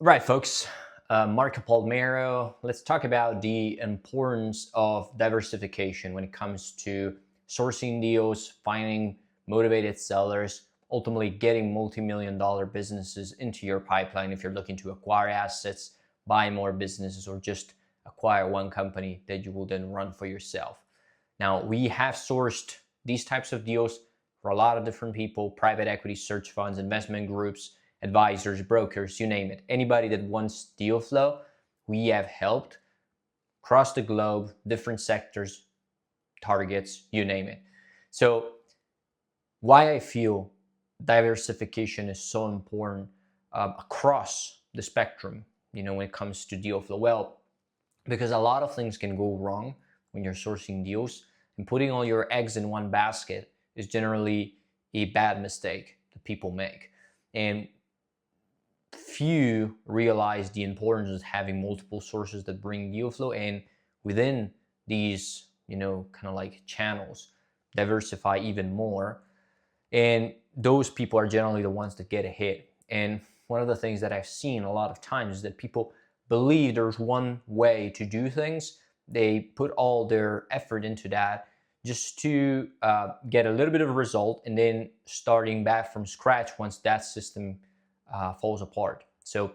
Right, folks. Marco Palmero. Let's talk about the importance of diversification when it comes to sourcing deals, finding motivated sellers, ultimately getting multi-million dollar businesses into your pipeline if you're looking to acquire assets, buy more businesses, or just acquire one company that you will then run for yourself. Now, we have sourced these types of deals for a lot of different people: private equity, search funds, investment groups, advisors, brokers, you name it. Anybody that wants deal flow, we have helped across the globe, different sectors, targets, you name it. So, why I feel diversification is so important across the spectrum, when it comes to deal flow. Well, because a lot of things can go wrong when you're sourcing deals, and putting all your eggs in one basket is generally a bad mistake that people make. And few realize the importance of having multiple sources that bring deal flow, and within these, kind of like channels, diversify even more. And those people are generally the ones that get a hit. And one of the things that I've seen a lot of times is that people believe there's one way to do things. They put all their effort into that just to get a little bit of a result, and then starting back from scratch once that system falls apart. So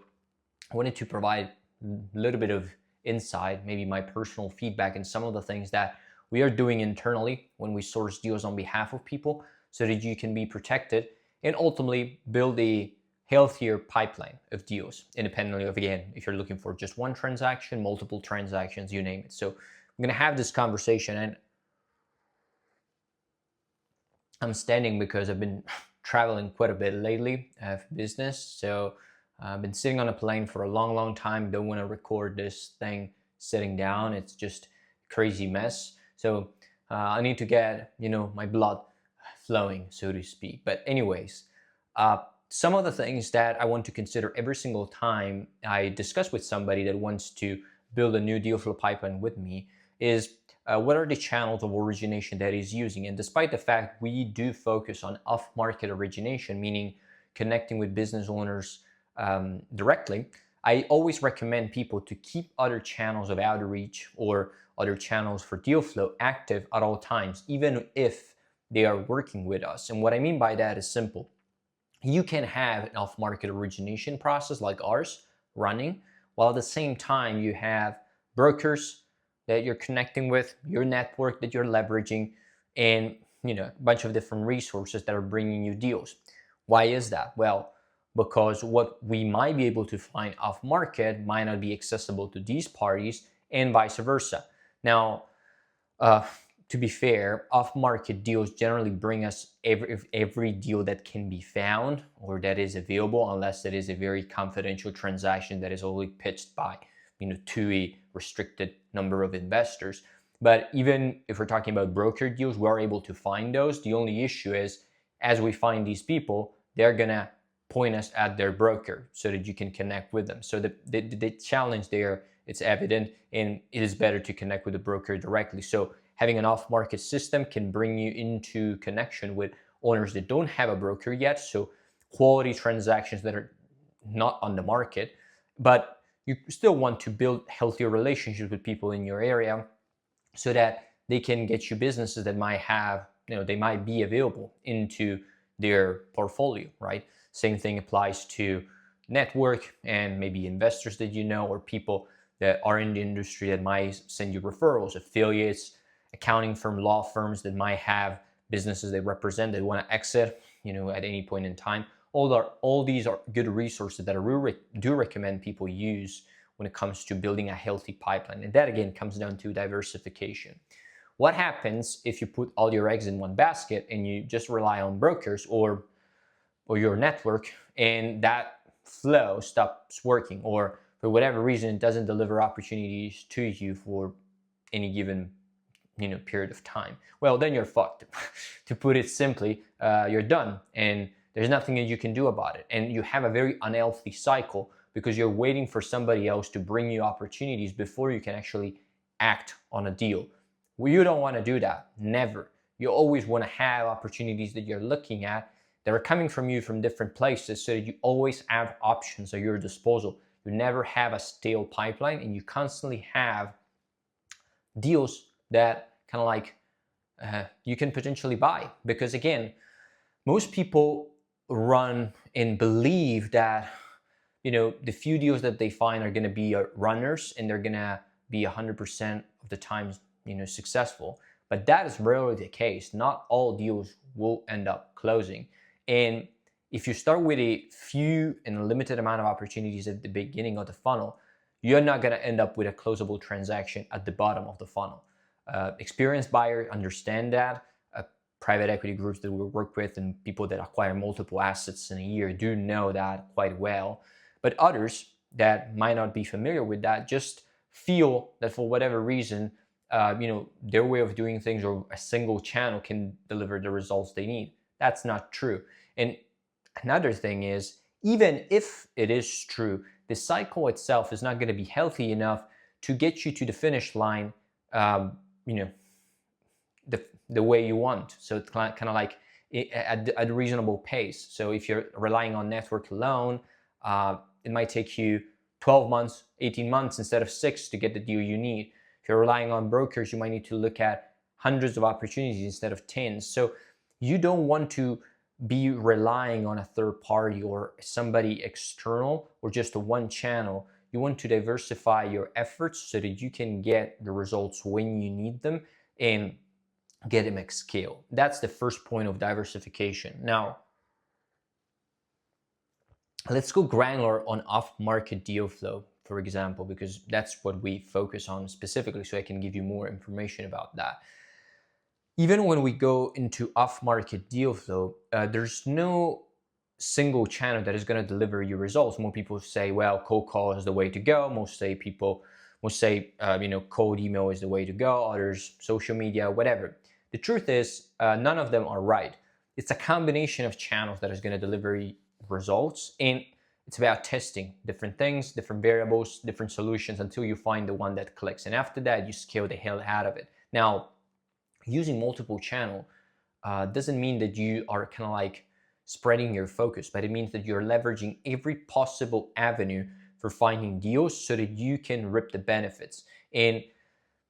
I wanted to provide a little bit of insight, maybe my personal feedback, and some of the things that we are doing internally when we source deals on behalf of people, so that you can be protected and ultimately build a healthier pipeline of deals, independently of, again, if you're looking for just one transaction, multiple transactions, you name it. So I'm going to have this conversation, and I'm standing because I've been traveling quite a bit lately. I have business, so I've been sitting on a plane for a long, long time. Don't want to record this thing sitting down. It's just a crazy mess. So I need to get, my blood flowing, so to speak. But anyways, some of the things that I want to consider every single time I discuss with somebody that wants to build a new deal flow pipeline with me is what are the channels of origination that he's using. And despite the fact we do focus on off-market origination, meaning connecting with business owners directly, I always recommend people to keep other channels of outreach or other channels for deal flow active at all times, even if they are working with us. And what I mean by that is simple. You can have an off-market origination process like ours running, while at the same time you have brokers that you're connecting with, your network that you're leveraging, and a bunch of different resources that are bringing you deals. Why is that? Well, because what we might be able to find off market might not be accessible to these parties, and vice versa. Now, uh, to be fair, off-market deals generally bring us every deal that can be found or that is available, unless it is a very confidential transaction that is only pitched by, to a restricted number of investors. But even if we're talking about broker deals, we're able to find those. The only issue is, as we find these people, they're gonna point us at their broker so that you can connect with them. So the challenge there, it's evident, and it is better to connect with the broker directly. So having an off-market system can bring you into connection with owners that don't have a broker yet. So quality transactions that are not on the market, but you still want to build healthier relationships with people in your area so that they can get you businesses that might have, they might be available into their portfolio, right? Same thing applies to network and maybe investors that or people that are in the industry that might send you referrals, affiliates, accounting firm, law firms that might have businesses they represent that want to exit, at any point in time. All these are good resources that I do recommend people use when it comes to building a healthy pipeline. And that again comes down to diversification. What happens if you put all your eggs in one basket and you just rely on brokers or your network, and that flow stops working, or for whatever reason it doesn't deliver opportunities to you for any given period of time? Well, then you're fucked. To put it simply, you're done, and there's nothing that you can do about it. And you have a very unhealthy cycle because you're waiting for somebody else to bring you opportunities before you can actually act on a deal. Well, you don't want to do that. Never. You always want to have opportunities that you're looking at that are coming from you from different places, so that you always have options at your disposal. You never have a stale pipeline, and you constantly have deals that kind of like you can potentially buy. Because again, most people run and believe that the few deals that they find are going to be runners, and they're going to be 100% of the time successful. But that is rarely the case. Not all deals will end up closing. And if you start with a few and a limited amount of opportunities at the beginning of the funnel, you're not going to end up with a closable transaction at the bottom of the funnel. Experienced buyers understand that. Private equity groups that we work with and people that acquire multiple assets in a year do know that quite well. But others that might not be familiar with that just feel that for whatever reason, their way of doing things or a single channel can deliver the results they need. That's not true. And another thing is, even if it is true, the cycle itself is not going to be healthy enough to get you to the finish line, the way you want. So it's kind of like at a reasonable pace. So if you're relying on network alone, it might take you 12 months, 18 months instead of 6 to get the deal you need. If you're relying on brokers, you might need to look at hundreds of opportunities instead of tens. So you don't want to be relying on a third party or somebody external or just one channel. You want to diversify your efforts so that you can get the results when you need them and get them at scale. That's the first point of diversification. Now, let's go granular on off-market deal flow, for example, because that's what we focus on specifically, so I can give you more information about that. Even when we go into off-market deal flow, there's no single channel that is going to deliver you results. More people say, well, cold call is the way to go. Most say cold email is the way to go. Others, social media, whatever. The truth is, none of them are right. It's a combination of channels that is going to deliver results, and it's about testing different things, different variables, different solutions until you find the one that clicks. And after that, you scale the hell out of it. Now, using multiple channel doesn't mean that you are kind of like spreading your focus, but it means that you're leveraging every possible avenue for finding deals so that you can reap the benefits. And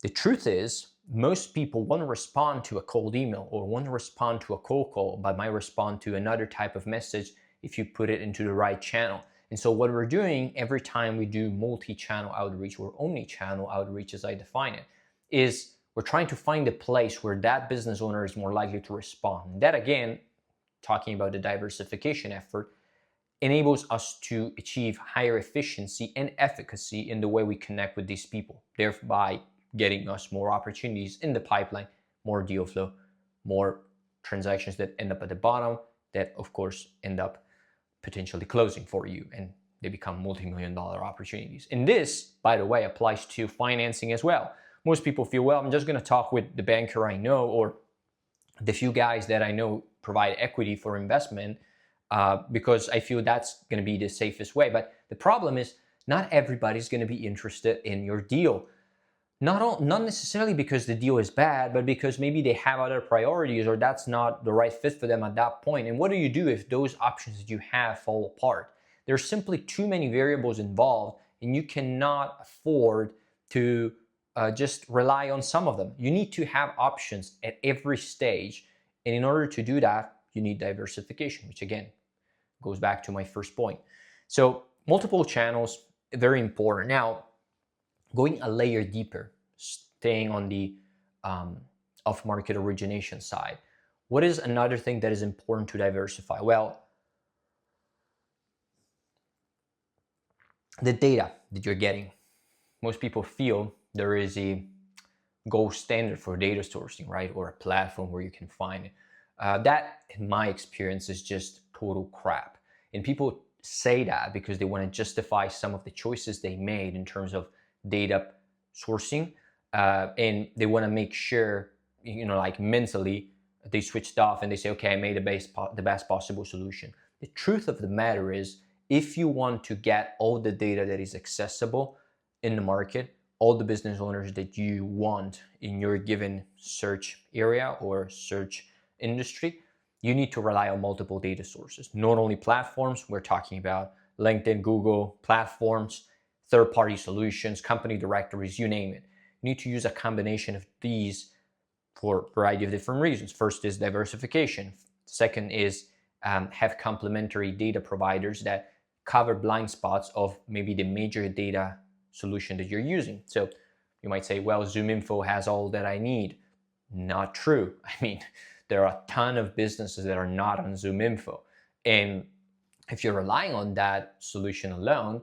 the truth is, most people won't respond to a cold email or won't respond to a cold call, but might respond to another type of message if you put it into the right channel. And so what we're doing every time we do multi-channel outreach or omni-channel outreach, as I define it, is we're trying to find a place where that business owner is more likely to respond. And that, again, talking about the diversification effort, enables us to achieve higher efficiency and efficacy in the way we connect with these people, thereby getting us more opportunities in the pipeline, more deal flow, more transactions that end up at the bottom that, of course, end up potentially closing for you, and they become multi-million-dollar opportunities. And this, by the way, applies to financing as well. Most people feel, well, I'm just going to talk with the banker I know or the few guys that I know provide equity for investment because I feel that's going to be the safest way. But the problem is not everybody's going to be interested in your deal. Not necessarily because the deal is bad, but because maybe they have other priorities or that's not the right fit for them at that point. And what do you do if those options that you have fall apart? There's simply too many variables involved, and you cannot afford to just rely on some of them. You need to have options at every stage. And in order to do that, you need diversification, which again goes back to my first point. So multiple channels, very important. Now, going a layer deeper, staying on the off-market origination side, what is another thing that is important to diversify? Well, the data that you're getting. Most people feel there is a gold standard for data sourcing, right? Or a platform where you can find it. That, in my experience, is just total crap. And people say that because they want to justify some of the choices they made in terms of data sourcing, and they want to make sure, like mentally, they switched off and they say, okay, I made the best possible solution. The truth of the matter is, if you want to get all the data that is accessible in the market, all the business owners that you want in your given search area or search industry, you need to rely on multiple data sources. Not only platforms, we're talking about LinkedIn, Google, platforms, third-party solutions, company directories, you name it. You need to use a combination of these for a variety of different reasons. First is diversification. Second is have complementary data providers that cover blind spots of maybe the major data solution that you're using. So you might say, well, ZoomInfo has all that I need. Not true. I mean, there are a ton of businesses that are not on ZoomInfo. And if you're relying on that solution alone,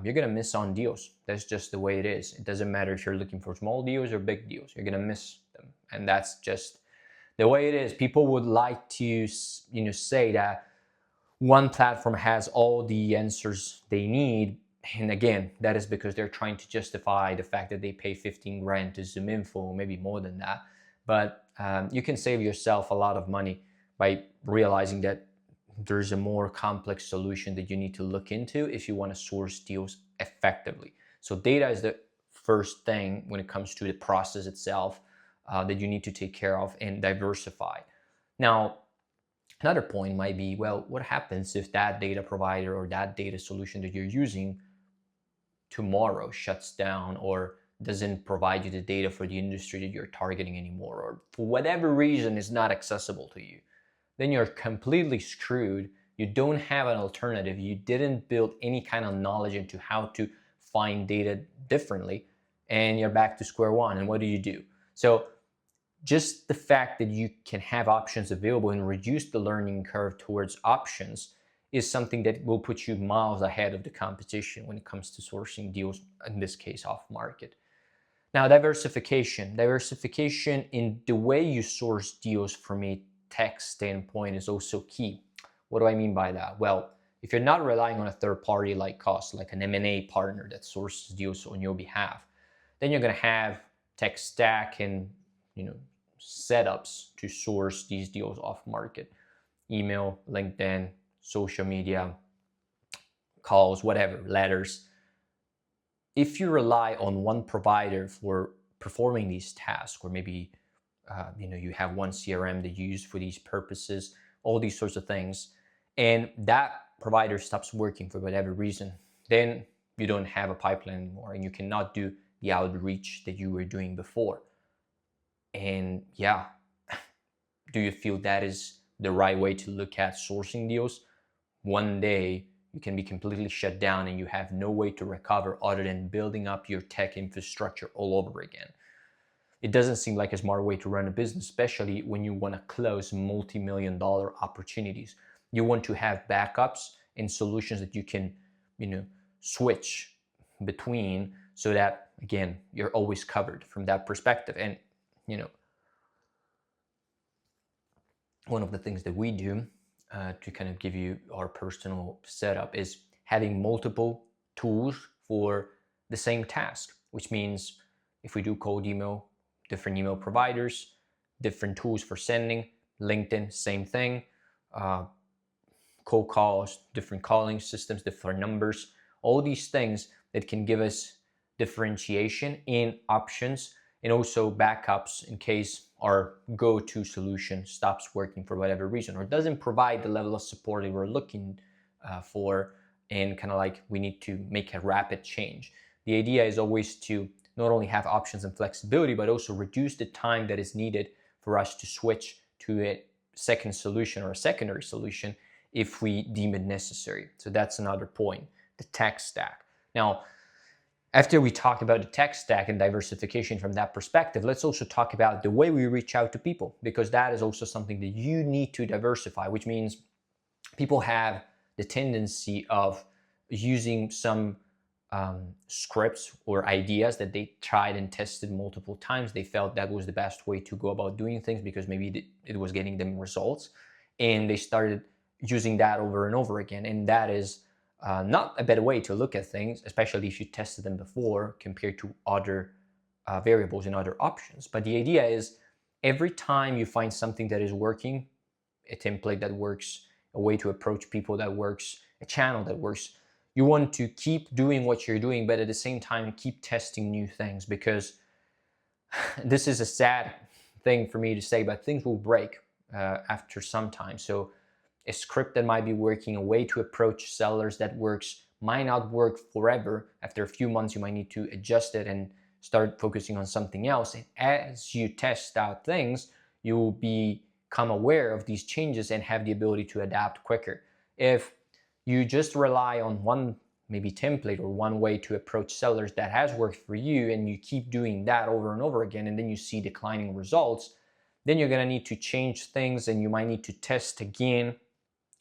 you're going to miss on deals. That's just the way it is. It doesn't matter if you're looking for small deals or big deals. You're going to miss them. And that's just the way it is. People would like to, say that one platform has all the answers they need. And again, that is because they're trying to justify the fact that they pay 15 grand to ZoomInfo, maybe more than that. But you can save yourself a lot of money by realizing that there's a more complex solution that you need to look into if you want to source deals effectively. So data is the first thing when it comes to the process itself that you need to take care of and diversify. Now, another point might be, well, what happens if that data provider or that data solution that you're using tomorrow shuts down or doesn't provide you the data for the industry that you're targeting anymore, or for whatever reason is not accessible to you? Then you're completely screwed. You don't have an alternative. You didn't build any kind of knowledge into how to find data differently, and you're back to square one. And what do? So just the fact that you can have options available and reduce the learning curve towards options is something that will put you miles ahead of the competition when it comes to sourcing deals, in this case, off market. Now, diversification. Diversification in the way you source deals from a tech standpoint is also key. What do I mean by that? Well, if you're not relying on a third party like us, like an M&A partner that sources deals on your behalf, then you're going to have tech stack and setups to source these deals off market. Email, LinkedIn, social media, calls, whatever, letters. If you rely on one provider for performing these tasks, or maybe you have one CRM that you use for these purposes, all these sorts of things, and that provider stops working for whatever reason, then you don't have a pipeline anymore and you cannot do the outreach that you were doing before. And yeah, do you feel that is the right way to look at sourcing deals? One day you can be completely shut down and you have no way to recover other than building up your tech infrastructure all over again. It doesn't seem like a smart way to run a business, especially when you want to close multi-million-dollar opportunities. You want to have backups and solutions that you can, switch between, so that, again, you're always covered from that perspective. And, one of the things that we do to kind of give you our personal setup is having multiple tools for the same task, which means if we do cold email, different email providers, different tools for sending. LinkedIn, same thing. Cold calls, different calling systems, different numbers, all these things that can give us differentiation in options and also backups in case our go-to solution stops working for whatever reason or doesn't provide the level of support that we're looking for, and kind of like we need to make a rapid change. The idea is always to not only have options and flexibility, but also reduce the time that is needed for us to switch to a second solution or a secondary solution if we deem it necessary. So that's another point, the tech stack. Now, after we talk about the tech stack and diversification from that perspective, let's also talk about the way we reach out to people, because that is also something that you need to diversify, which means people have the tendency of using some scripts or ideas that they tried and tested multiple times. They felt that was the best way to go about doing things because maybe it was getting them results, and they started using that over and over again. And that is not a better way to look at things, especially if you tested them before compared to other variables and other options. But the idea is every time you find something that is working, a template that works, a way to approach people that works, a channel that works, you want to keep doing what you're doing, but at the same time, keep testing new things, because this is a sad thing for me to say, but things will break after some time. So a script that might be working, a way to approach sellers that works, might not work forever. After a few months, you might need to adjust it and start focusing on something else. And as you test out things, you will become aware of these changes and have the ability to adapt quicker. If you just rely on one maybe template or one way to approach sellers that has worked for you, and you keep doing that over and over again, and then you see declining results, then you're going to need to change things, and you might need to test again.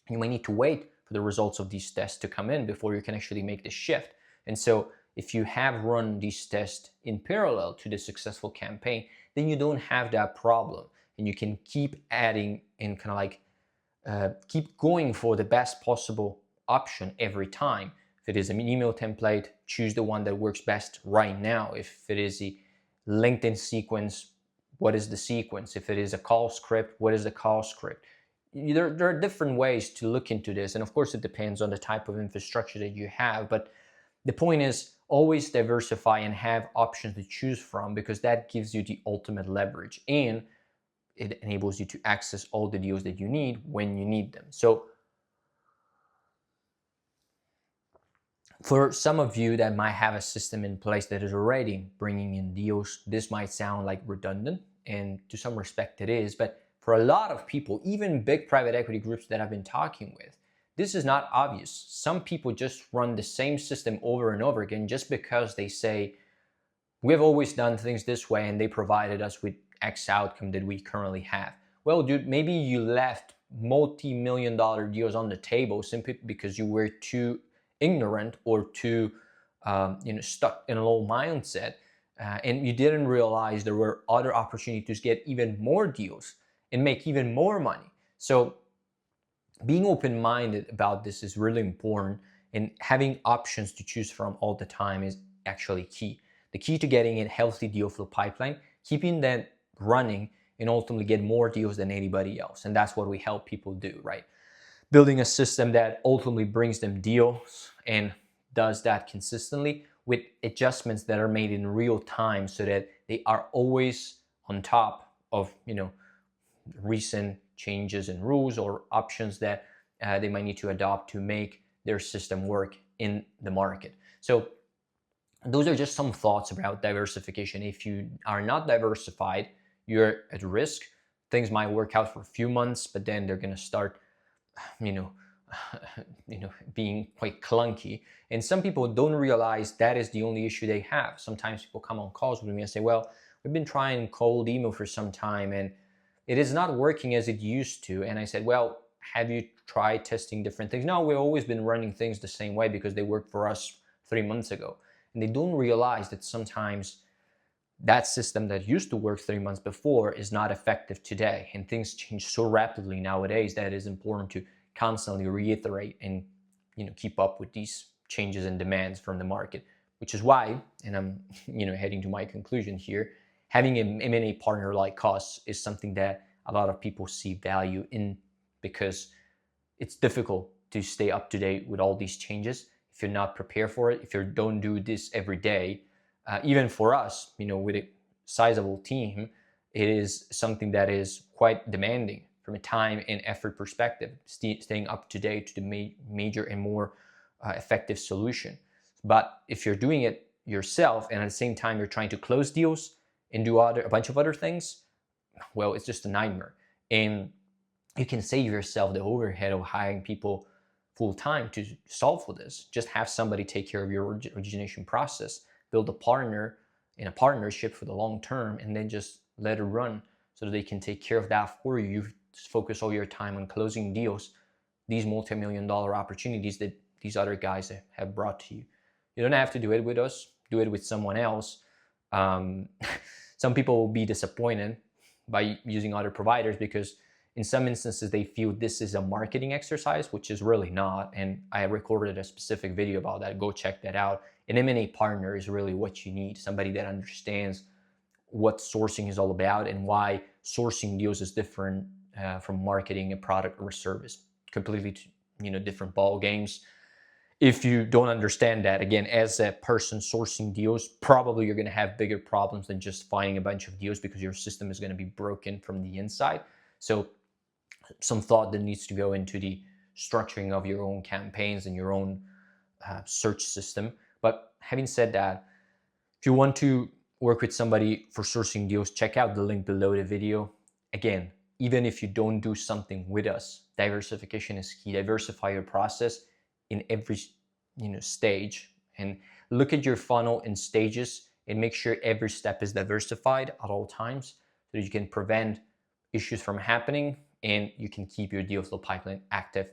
You might need to wait for the results of these tests to come in before you can actually make the shift. And so if you have run these tests in parallel to the successful campaign, then you don't have that problem, and you can keep adding and kind of like keep going for the best possible option every time. If it is an email template, choose the one that works best right now. If it is a LinkedIn sequence, what is the sequence? If it is a call script, what is the call script? There are different ways to look into this, and of course it depends on the type of infrastructure that you have, but the point is always diversify and have options to choose from, because that gives you the ultimate leverage, and it enables you to access all the deals that you need when you need them. So for some of you that might have a system in place that is already bringing in deals, this might sound like redundant, and to some respect it is, but for a lot of people, even big private equity groups that I've been talking with, this is not obvious. Some people just run the same system over and over again just because they say, we've always done things this way and they provided us with X outcome that we currently have. Well, dude, maybe you left multi-million-dollar deals on the table simply because you were too ignorant or too stuck in a low mindset, and you didn't realize there were other opportunities to get even more deals and make even more money. So being open-minded about this is really important, and having options to choose from all the time is actually key. The key to getting a healthy deal flow pipeline, keeping that running, and ultimately get more deals than anybody else. And that's what we help people do, right? Building a system that ultimately brings them deals and does that consistently with adjustments that are made in real time, so that they are always on top of recent changes in rules or options that they might need to adopt to make their system work in the market. So those are just some thoughts about diversification. If you are not diversified, you're at risk. Things might work out for a few months, but then they're going to start being quite clunky. And some people don't realize that is the only issue they have. Sometimes people come on calls with me and say, well, we've been trying cold email for some time and it is not working as it used to. And I said, well, have you tried testing different things? No, we've always been running things the same way because they worked for us 3 months ago. And they don't realize that sometimes that system that used to work 3 months before is not effective today. And things change so rapidly nowadays that it is important to constantly reiterate and keep up with these changes and demands from the market, which is why, and I'm heading to my conclusion here, having an M&A partner like us is something that a lot of people see value in, because it's difficult to stay up to date with all these changes if you're not prepared for it, if you don't do this every day. Even for us, with a sizable team, it is something that is quite demanding from a time and effort perspective, staying up to date to the major and more effective solution. But if you're doing it yourself and at the same time you're trying to close deals and do a bunch of other things, well, it's just a nightmare. And you can save yourself the overhead of hiring people full time to solve for this. Just have somebody take care of your origination process, build a partner in a partnership for the long term, and then just let it run so that they can take care of that for you. You focus all your time on closing deals, these multi-million-dollar opportunities that these other guys have brought to you. You don't have to do it with us, do it with someone else. Some people will be disappointed by using other providers because in some instances they feel this is a marketing exercise, which is really not. And I recorded a specific video about that. Go check that out. An M&A partner is really what you need, somebody that understands what sourcing is all about and why sourcing deals is different from marketing a product or a service. Completely different ball games. If you don't understand that, again, as a person sourcing deals, probably you're going to have bigger problems than just finding a bunch of deals because your system is going to be broken from the inside. So some thought that needs to go into the structuring of your own campaigns and your own search system. But having said that, if you want to work with somebody for sourcing deals, check out the link below the video. Again, even if you don't do something with us, diversification is key. Diversify your process in every stage, and look at your funnel in stages and make sure every step is diversified at all times so that you can prevent issues from happening and you can keep your deal flow pipeline active